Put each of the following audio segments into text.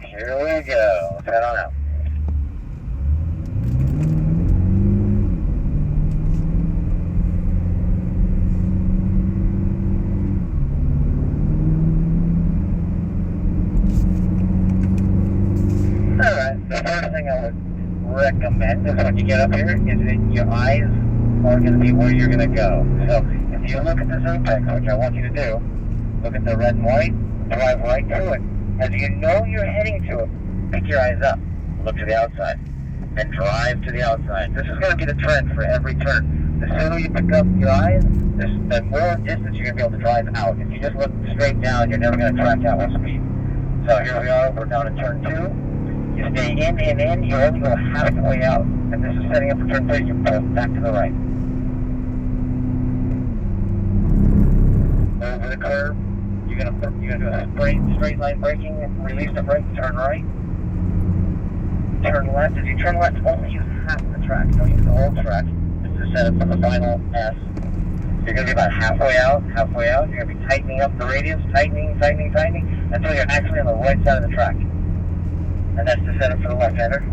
Here we go. Let's head on out. Alright, the first thing I would recommend is when you get up here is that your eyes are going to be where you're going to go. So if you look at this apex, which I want you to do, look at the red and white, drive right to it. As you know you're heading to it, pick your eyes up, look to the outside, and drive to the outside. This is going to be the trend for every turn. The sooner you pick up your eyes, the more distance you're going to be able to drive out. If you just look straight down, you're never going to track out with speed. So here we are, we're down in turn 2. You stay in, you only go halfway out. And this is setting up for turn 3, you pull back to the right. Over the curve, you're gonna do a straight line braking, release the brake, turn right. Turn left. As you turn left, only use half the track. Don't use the whole track. This is set up for the final S. You're gonna be about halfway out. You're gonna be tightening up the radius, tightening, until you're actually on the right side of the track. And that's the setup for the left-hander.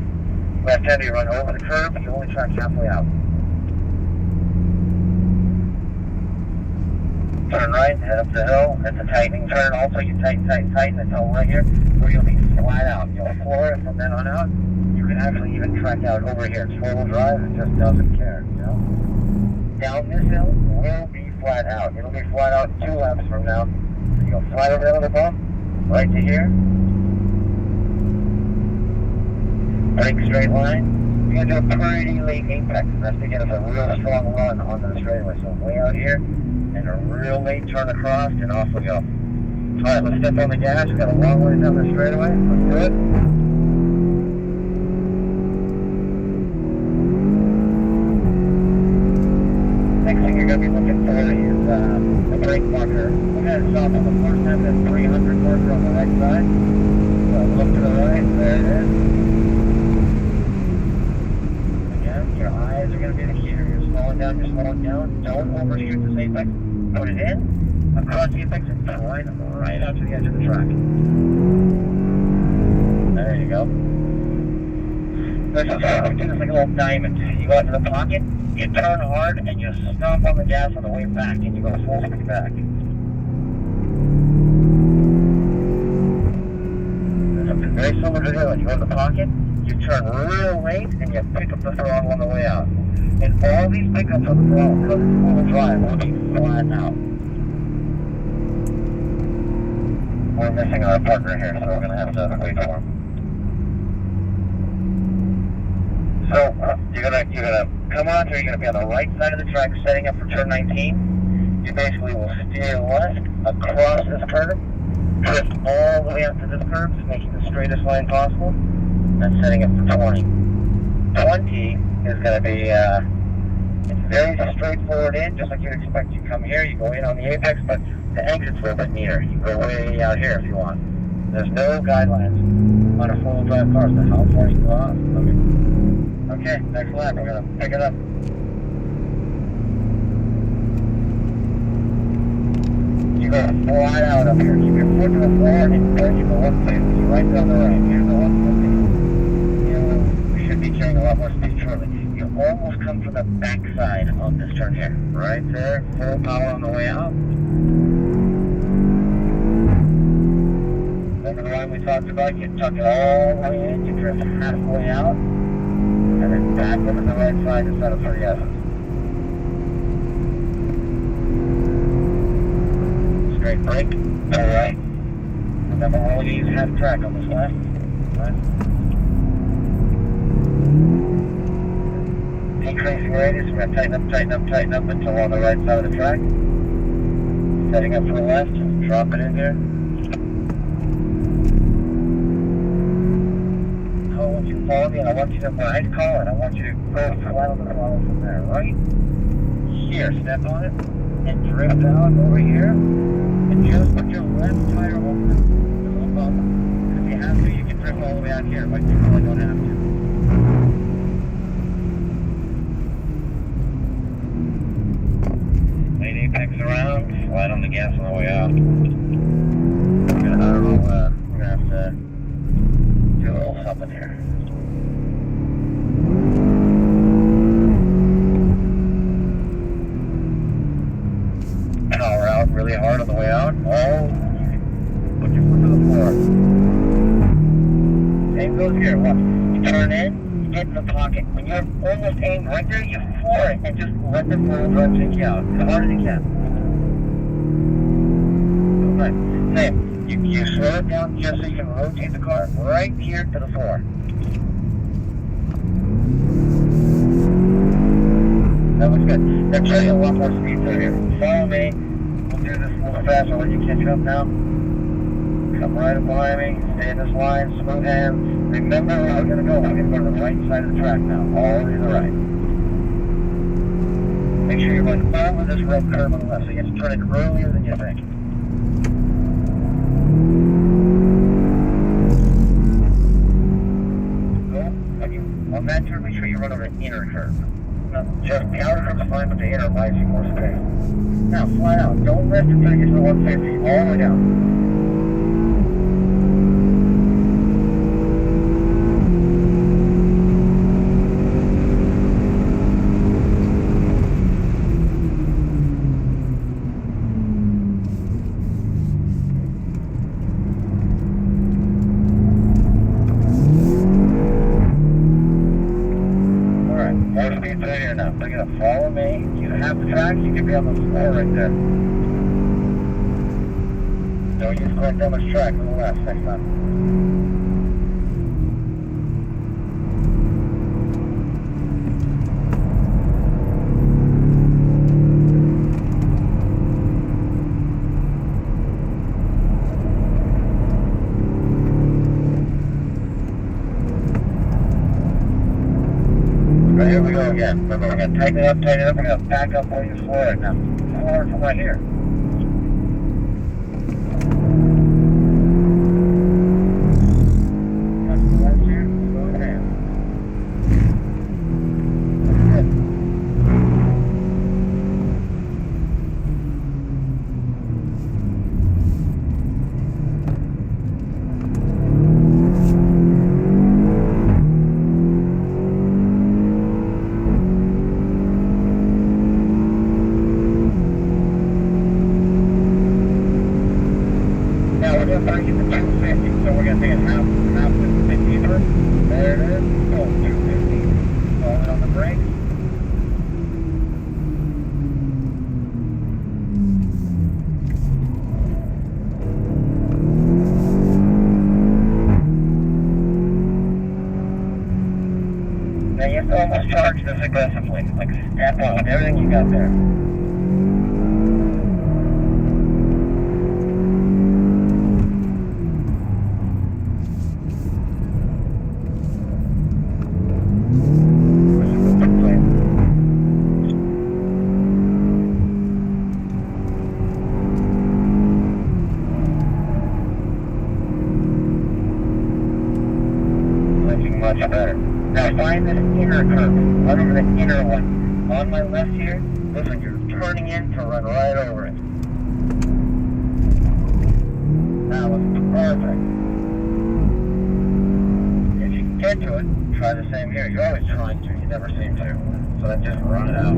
Left-hander, you run over the curb, you only track halfway out. Turn right, head up the hill. It's a tightening turn. Also, you tighten until right here, where you'll be flat out. You'll floor it from then on out. You can actually even track out over here. It's four-wheel drive. It just doesn't care, you know? Down this hill will be flat out. It'll be flat out 2 laps from now. So you go flat over the other bump, right to here. Brake straight line. You're going to do a pretty late apex. That's to get us a real strong run onto the straightaway. So way out here, and a real late turn across, and off we go. Alright, let's step on the gas. We've got a long way down the straightaway. Let's do it. Next thing you're going to be looking for is the brake marker. We're going to stop on the first half, that 300 marker on the right side. So look to the right. There it is. Your eyes are going to be the key here. You're slowing down. Don't overshoot this apex. Put it in, across the apex, and slide right out to the edge of the track. There you go. We do this like a little diamond. You go out to the pocket, you turn hard, and you stomp on the gas on the way back, and you go full speed back. There's something very similar to do. When you go to the pocket, you turn real late and you pick up the throttle on the way out. And all these pickups on the throttle, because it's four-wheel drive, will be flat out. We're missing our partner here, so we're going to have to wait for him. So you're gonna come on through. You're gonna be on the right side of the track, setting up for turn 19. You basically will steer left across this curve, drift all the way up to this curve, making the straightest line possible. And setting it for 20. 20 is going to be, it's very straightforward in, just like you'd expect. You come here, you go in on the apex, but the exit's a little bit neater. You go way out here if you want. There's no guidelines on a four-wheel drive car, so how far you go off. Okay, next lap, we're going to pick it up. You go flat out up here. Keep your foot to the floor and turn you go 150. Right down the right. Here's the 150. We should be carrying a lot more speed shortly. You almost come from the back side of this turn here. Right there. Full power on the way out. Remember the line we talked about? You tuck it all the way in. You drift halfway out. And then back over to the right side to set up for the S's. Straight brake, pull right. Remember, we're only going to use half track on this left. Decreasing radius, we're going to tighten up until we're on the right side of the track. Setting up for the left, just drop it in there. I want you to follow me, and I want you to, when I call it, I want you to go flat on the throttle from there, right? Here, step on it, and drift out over here. And just put your left tire over the little bump. And if you have to, you can drift all the way out here, but you really don't have to. Late apex around, slide on the gas on the way out. I don't know, we're going to have to do a little something here. Power out really hard on the way out. Oh, put your foot to the floor. Same goes here. Watch. You turn in, you get in the pocket. When you're almost aimed right there, you floor it and just let the four-wheel drive take you out as hard as you can. Right. Same. You slow it down just so you can rotate the car right here to the floor. That looks good. Now try to get a lot more speed through here. Follow me. We'll do this a little faster. I'll let you catch up now. Come right up behind me. Stay in this line. Smooth hands. Remember where we're going to go. We're going to go to the right side of the track now. All to the right. Make sure you're going over this red curve on the left. So you have to turn it earlier than you think. On that turn, make sure you run over the inner curve. Just the outer curve's fine, but the inner buys you more space. Now, flat out. Don't rest until you get to the 150. All the way down. Follow me. You have the tracks, you can be on the floor right there. Don't use quite that much track on the left next time. Right, here we go again. Remember, we're going to tighten it up, we're going to back up where you floor it now. Floor it from right here. That's the left here, slow it down. Good. We're going to get the 250, so we're going to take it half with the deeper. There it is. Oh, 250. Hold it on the brakes. Now you have to almost charge this aggressively, like step on with everything you got there. Much better. Now find this inner curve. Run over the inner one. On my left here, this one you're turning in to run right over it. That was perfect. If you can get to it, try the same here. You're always trying to. You never seem to. So then just run it out.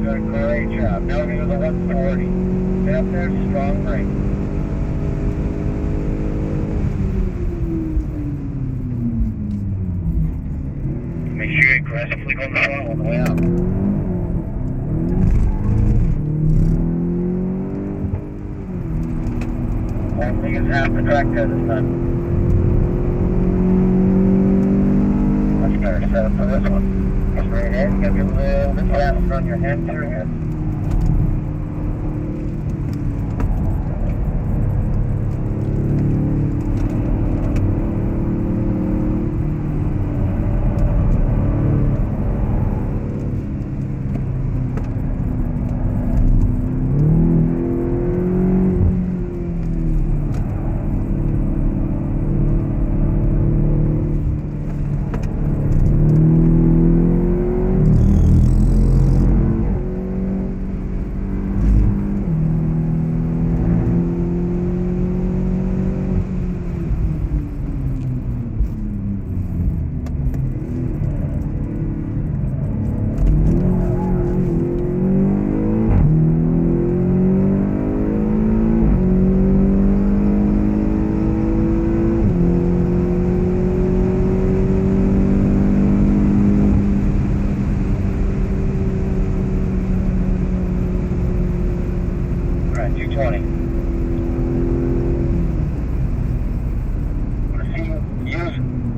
Good, great job. Now we're going to go to the 140. Get up there, strong brake. Make sure you aggressively go to the throttle on the way out. Only is half the track there this time. Much better setup for this one. Straight in, you gotta be a little bit faster on your hand through here.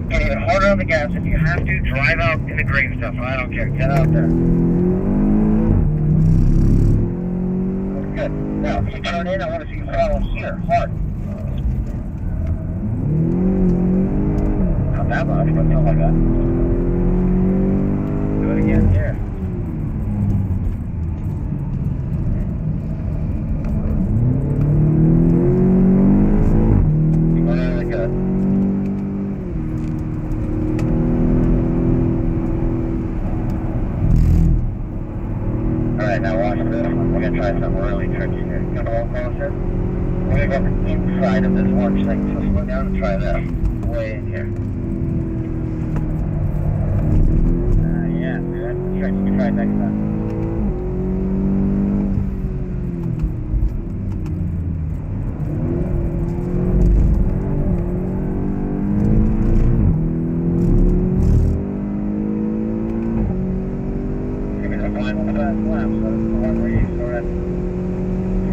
get even harder on the gas. If you have to, drive out in the green stuff. I don't care. Get out there. Good. Now, if you turn in, I want to see you follow here, hard. Not that much, but something like that. Do it again here. Really good. Alright, now watch this. We're going to try something really tricky here. Come a little closer. We're going to go inside of this orange thing. So slow down and try this. Way in here. Yeah, see that's the trick. You can try it next time.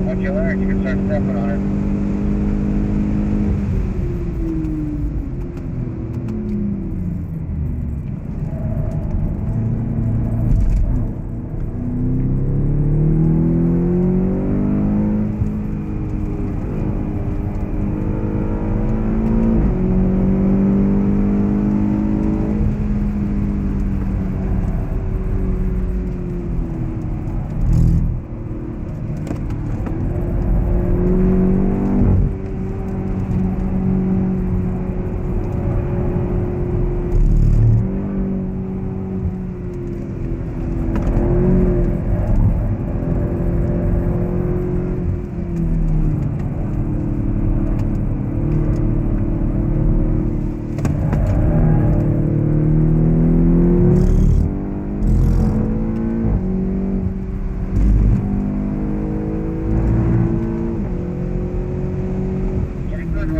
Once you learn, you can start stepping on it.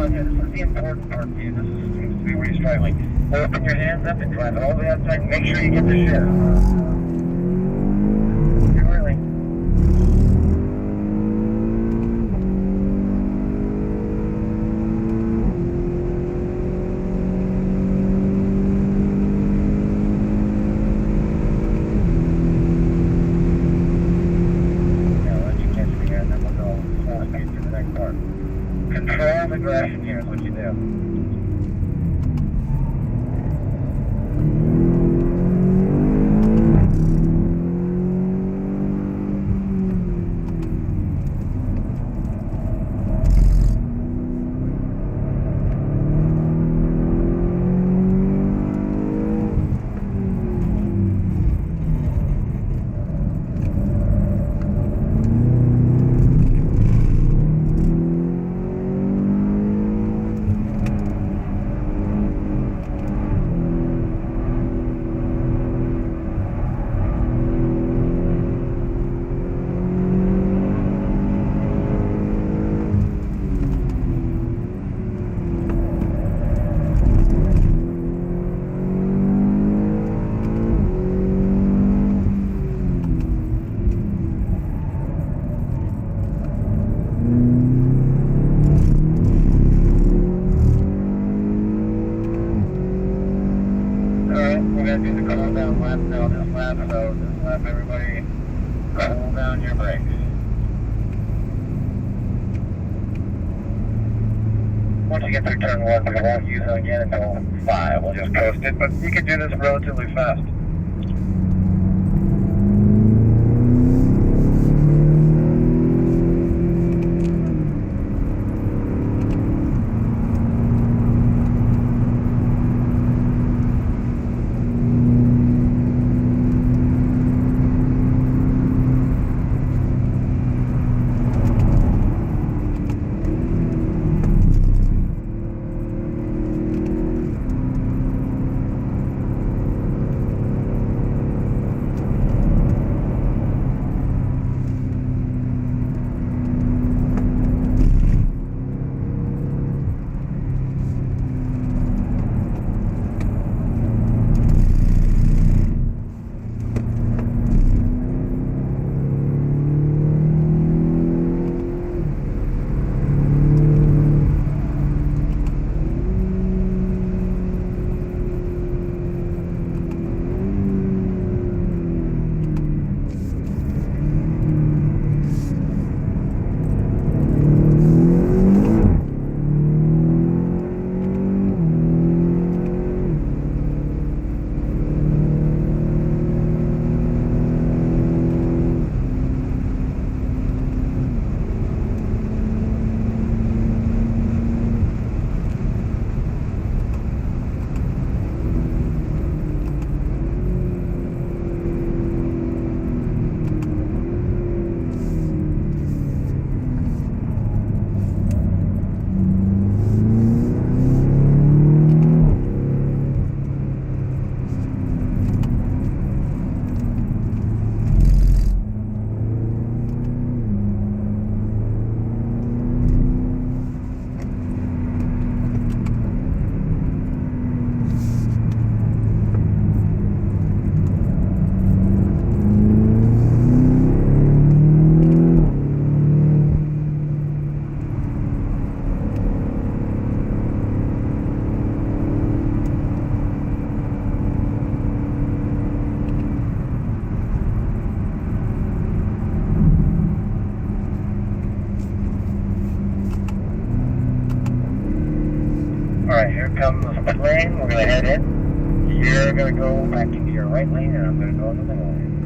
This is the important part for you. This seems to be where you're struggling. Open your hands up and drive it all the way outside. Make sure you get the shift. You're really. Yeah, I'll let you catch me here and then we'll go full speed to the next part. Control aggression here is what you do. We're going to do the cool down lap now, this lap, so this lap, everybody cool down your brakes. Once you get through turn 1, we won't use it again until 5. We'll just coast it, but you can do this relatively fast. here comes the lane. We're going to head in. You're going to go back into your right lane, and I'm going to go in the middle lane.